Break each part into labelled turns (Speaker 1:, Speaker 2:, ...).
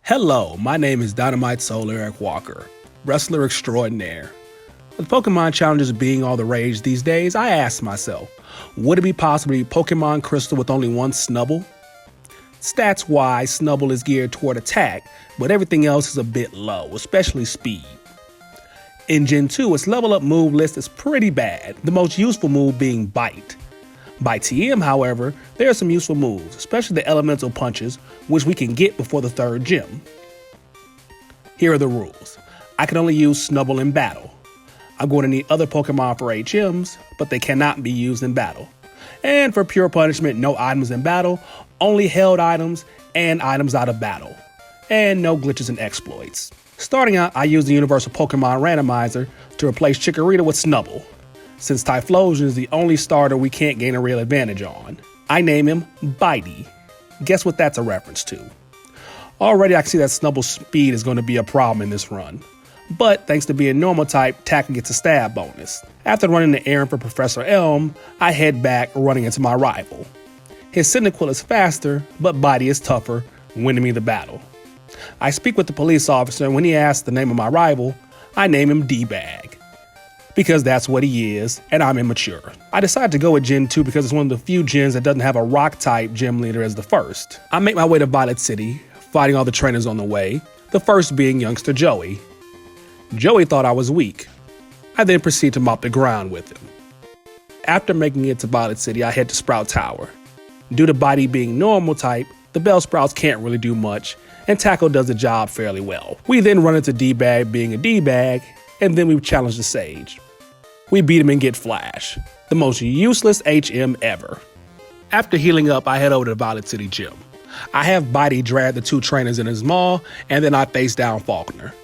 Speaker 1: Hello, my name is Dynamite Soul Eric Walker, wrestler extraordinaire. With Pokemon challenges being all the rage these days, I asked myself, would it be possible to beat Pokemon Crystal with only one Snubbull? Stats-wise, Snubbull is geared toward attack, but everything else is a bit low, especially speed. In Gen 2, its level up move list is pretty bad, the most useful move being Bite. By TM, however, there are some useful moves, especially the elemental punches, which we can get before the third gym. Here are the rules. I can only use Snubbull in battle. I'm going to need other Pokemon for HMs, but they cannot be used in battle. And for pure punishment, no items in battle, only held items and items out of battle. And no glitches and exploits. Starting out, I use the Universal Pokemon Randomizer to replace Chikorita with Snubbull, since Typhlosion is the only starter we can't gain a real advantage on. I name him Bitey. Guess what that's a reference to? Already I can see that Snubbull's speed is going to be a problem in this run. But thanks to being normal type, Tackle gets a stab bonus. After running the errand for Professor Elm, I head back running into my rival. His Cyndaquil is faster, but Bitey is tougher, winning me the battle. I speak with the police officer, and when he asks the name of my rival, I name him DBag. Because that's what he is, and I'm immature. I decided to go with Gen 2 because it's one of the few gens that doesn't have a rock-type gym leader as the first. I make my way to Violet City, fighting all the trainers on the way, the first being youngster Joey. Joey thought I was weak. I then proceed to mop the ground with him. After making it to Violet City, I head to Sprout Tower. Due to Bitey being normal type, the Bellsprouts can't really do much, and Tackle does the job fairly well. We then run into DBag being a D-Bag, and then we challenge the Sage. We beat him and get Flash, the most useless HM ever. After healing up, I head over to Violet City Gym. I have Bitey drag the two trainers in his maw, and then I face down Faulkner.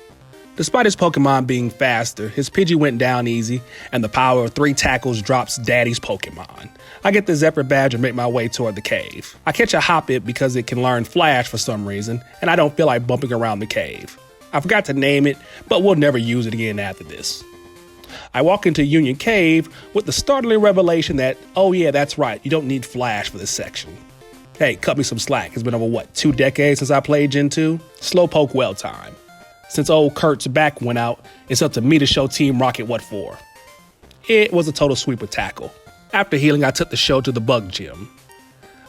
Speaker 1: Despite his Pokemon being faster, his Pidgey went down easy, and the power of 3 tackles drops Daddy's Pokemon. I get the Zephyr badge and make my way toward the cave. I catch a Hoppip because it can learn Flash for some reason, and I don't feel like bumping around the cave. I forgot to name it, but we'll never use it again after this. I walk into Union Cave with the startling revelation that, oh yeah, that's right, you don't need Flash for this section. Hey, cut me some slack. It's been over, 2 decades since I played Gen 2? Slowpoke well time. Since old Kurt's back went out, it's up to me to show Team Rocket what for. It was a total sweep with Tackle. After healing, I took the show to the Bug Gym.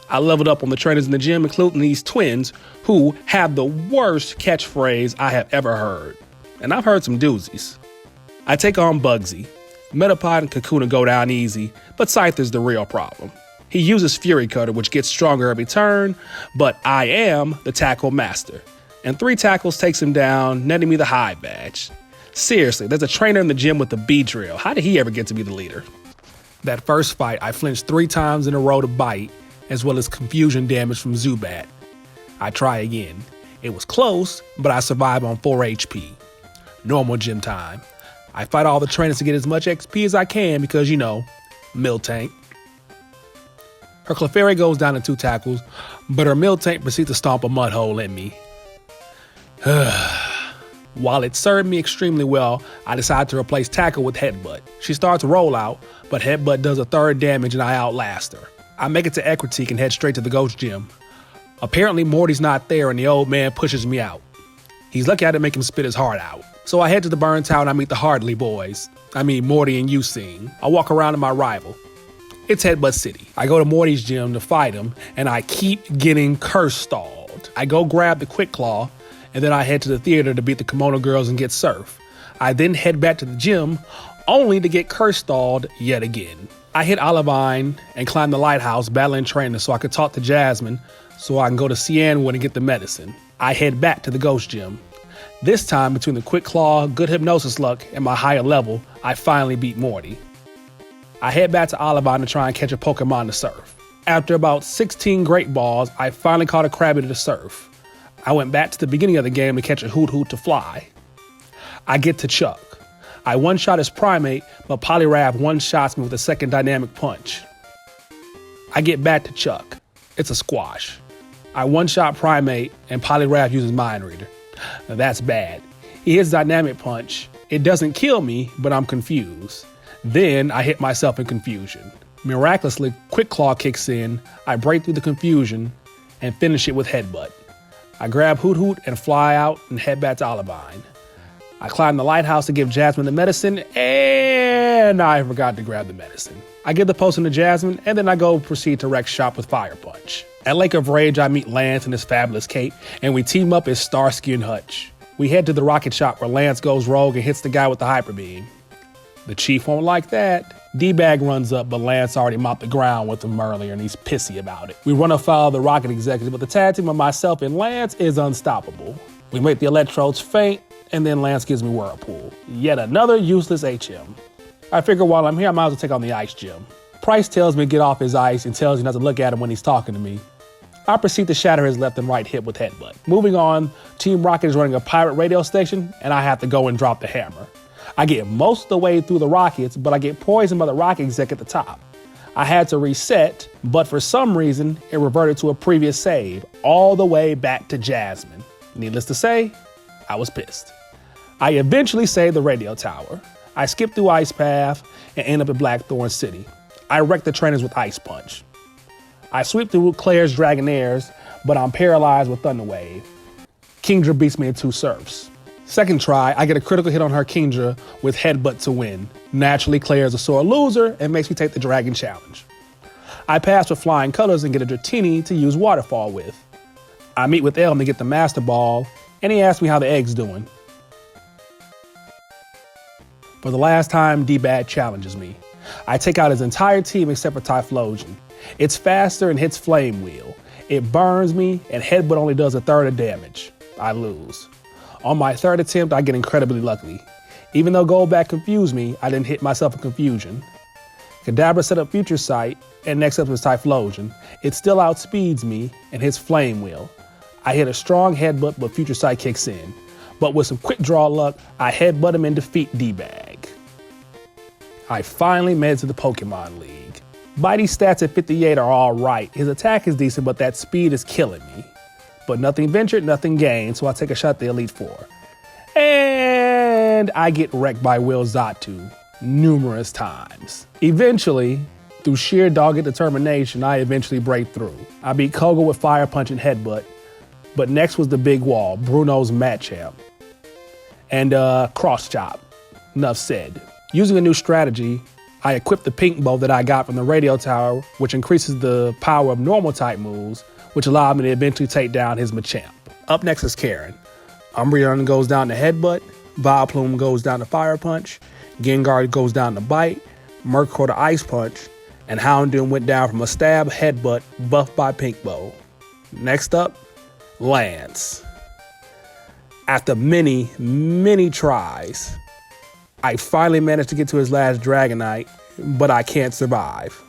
Speaker 1: I leveled up on the trainers in the gym, including these twins, who have the worst catchphrase I have ever heard. And I've heard some doozies. I take on Bugsy. Metapod and Kakuna go down easy, but Scyther's the real problem. He uses Fury Cutter, which gets stronger every turn, but I am the Tackle Master. And 3 tackles takes him down, netting me the high badge. Seriously, there's a trainer in the gym with the B-drill. How did he ever get to be the leader? That first fight, I flinched 3 times in a row to Bite, as well as confusion damage from Zubat. I try again. It was close, but I survive on 4 HP. Normal gym time. I fight all the trainers to get as much XP as I can because, Miltank. Her Clefairy goes down in 2 tackles, but her Miltank proceeds to stomp a mud hole in me. While it served me extremely well, I decide to replace Tackle with Headbutt. She starts to roll out, but Headbutt does a third damage and I outlast her. I make it to Equitique and head straight to the Ghost Gym. Apparently Morty's not there and the old man pushes me out. He's lucky I didn't make him spit his heart out. So I head to the Burn Tower and I meet the Hardley boys. I mean Morty and Ucine. I walk around to my rival. It's Headbutt City. I go to Morty's gym to fight him and I keep getting curse stalled. I go grab the Quick Claw and then I head to the theater to beat the Kimono Girls and get Surf. I then head back to the gym only to get curse stalled yet again. I hit Olivine and climb the lighthouse battling trainers so I could talk to Jasmine so I can go to Cianwood and get the medicine. I head back to the Ghost Gym. This time, between the Quick Claw, good hypnosis luck, and my higher level, I finally beat Morty. I head back to Olivine to try and catch a Pokemon to surf. After about 16 Great Balls, I finally caught a Krabby to surf. I went back to the beginning of the game to catch a Hoot Hoot to fly. I get to Chuck. I one-shot his Primate, but Poliwrath one-shots me with a second Dynamic Punch. I get back to Chuck. It's a squash. I one-shot Primate, and Poliwrath uses Mind Reader. Now that's bad. He hits Dynamic Punch. It doesn't kill me, but I'm confused. Then I hit myself in confusion. Miraculously, Quick Claw kicks in, I break through the confusion, and finish it with Headbutt. I grab Hoot Hoot and fly out and head back to Olivine. I climb the lighthouse to give Jasmine the medicine, and I forgot to grab the medicine. I give the potion to Jasmine, and then I go proceed to wreck shop with Fire Punch. At Lake of Rage, I meet Lance and his fabulous cape, and we team up as Starsky and Hutch. We head to the rocket shop where Lance goes rogue and hits the guy with the hyper beam. The chief won't like that. DBag runs up, but Lance already mopped the ground with him earlier, and he's pissy about it. We run afoul of the rocket executive, but the tag team of myself and Lance is unstoppable. We make the electrodes faint, and then Lance gives me Whirlpool. Yet another useless HM. I figure while I'm here, I might as well take on the Ice Gym. Price tells me to get off his ice and tells me not to look at him when he's talking to me. I proceed to shatter his left and right hip with Headbutt. Moving on, Team Rocket is running a pirate radio station, and I have to go and drop the hammer. I get most of the way through the rockets, but I get poisoned by the rocket exec at the top. I had to reset, but for some reason, it reverted to a previous save, all the way back to Jasmine. Needless to say, I was pissed. I eventually saved the radio tower. I skip through Ice Path and end up at Blackthorn City. I wreck the trainers with Ice Punch. I sweep through Claire's Dragonairs, but I'm paralyzed with Thunder Wave. Kingdra beats me in 2 serfs. Second try, I get a critical hit on her Kingdra with Headbutt to win. Naturally, Claire's a sore loser and makes me take the Dragon Challenge. I pass with Flying Colors and get a Dratini to use Waterfall with. I meet with Elm to get the Master Ball, and he asks me how the egg's doing. For the last time, DBag challenges me. I take out his entire team except for Typhlosion. It's faster and hits Flame Wheel. It burns me, and Headbutt only does 1/3 of damage. I lose. On my 3rd attempt, I get incredibly lucky. Even though Goldback confused me, I didn't hit myself in confusion. Kadabra set up Future Sight, and next up is Typhlosion. It still outspeeds me and hits Flame Wheel. I hit a strong headbutt, but Future Sight kicks in. But with some quick draw luck, I headbutt him and defeat DBag. I finally made it to the Pokemon League. Bitey's stats at 58 are all right. His attack is decent, but that speed is killing me. But nothing ventured, nothing gained, so I take a shot at the Elite Four. And I get wrecked by Will Zatu numerous times. Eventually, through sheer dogged determination, I eventually break through. I beat Koga with Fire Punch and Headbutt, but next was the big wall, Bruno's Machamp. And Cross Chop. Enough said. Using a new strategy, I equipped the Pink Bow that I got from the radio tower, which increases the power of normal type moves, which allowed me to eventually take down his Machamp. Up next is Karen. Umbreon goes down to Headbutt, Vileplume goes down to Fire Punch, Gengar goes down to Bite, Murkrow to Ice Punch, and Houndoom went down from a stab Headbutt buffed by Pink Bow. Next up, Lance. After many, many tries, I finally managed to get to his last Dragonite, but I can't survive.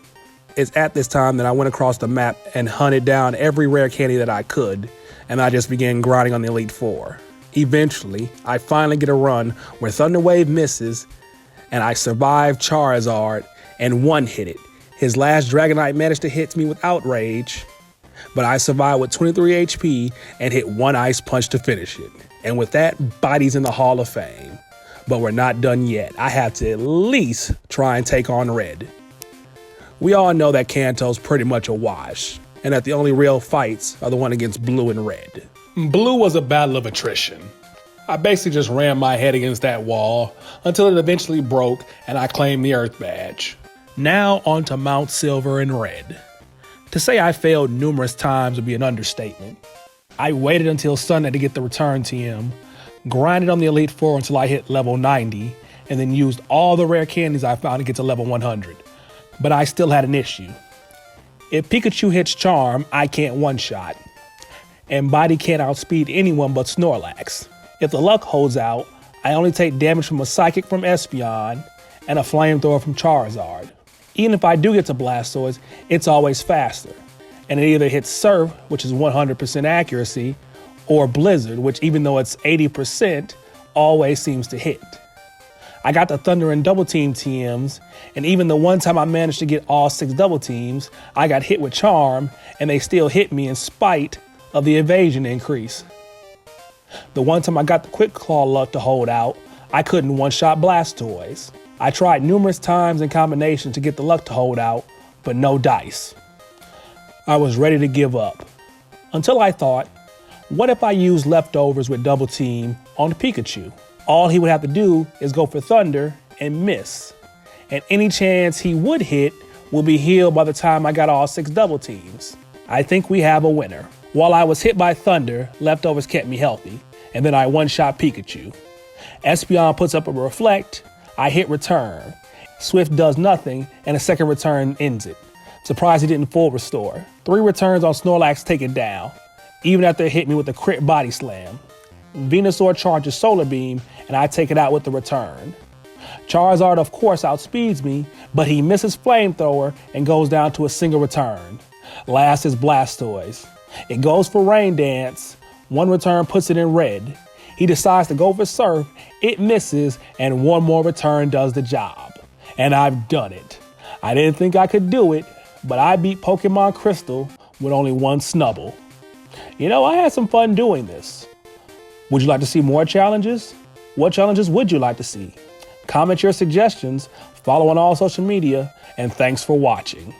Speaker 1: It's at this time that I went across the map and hunted down every rare candy that I could, and I just began grinding on the Elite Four. Eventually, I finally get a run where Thunder Wave misses, and I survive Charizard and one-hit it. His last Dragonite managed to hit me with Outrage, but I survived with 23 HP and hit 1 Ice Punch to finish it. And with that, Bitey's in the Hall of Fame. But we're not done yet. I have to at least try and take on Red. We all know that Kanto's pretty much a wash, and that the only real fights are the one against Blue and Red. Blue was a battle of attrition. I basically just ran my head against that wall until it eventually broke and I claimed the Earth Badge. Now on to Mount Silver and Red. To say I failed numerous times would be an understatement. I waited until Sunday to get the return TM, grinded on the Elite Four until I hit level 90, and then used all the rare candies I found to get to level 100. But I still had an issue. If Pikachu hits Charm, I can't one-shot. And Body can't outspeed anyone but Snorlax. If the luck holds out, I only take damage from a Psychic from Espeon and a Flamethrower from Charizard. Even if I do get to Blastoise, it's always faster. And it either hits Surf, which is 100% accuracy, or Blizzard, which even though it's 80%, always seems to hit. I got the Thunder and Double Team TMs, and even the one time I managed to get all 6 Double Teams, I got hit with Charm, and they still hit me in spite of the evasion increase. The one time I got the Quick Claw luck to hold out, I couldn't one-shot Blastoise. I tried numerous times in combination to get the luck to hold out, but no dice. I was ready to give up. Until I thought, What if I use leftovers with double team on the Pikachu? All he would have to do is go for Thunder and miss. And any chance he would hit will be healed by the time I got all 6 double teams. I think we have a winner. While I was hit by Thunder, leftovers kept me healthy, and then I one-shot Pikachu. Espeon puts up a Reflect, I hit return. Swift does nothing, and a second return ends it. Surprised he didn't full restore. 3 returns on Snorlax take it down, even after it hit me with a crit body slam. Venusaur charges Solar Beam, and I take it out with the return. Charizard of course outspeeds me, but he misses Flamethrower and goes down to a single return. Last is Blastoise. It goes for Rain Dance. 1 return puts it in red. He decides to go for Surf, it misses, and 1 more return does the job. And I've done it. I didn't think I could do it, but I beat Pokemon Crystal with only 1 Snubbull. You know, I had some fun doing this. Would you like to see more challenges? What challenges would you like to see? Comment your suggestions, follow on all social media, and thanks for watching.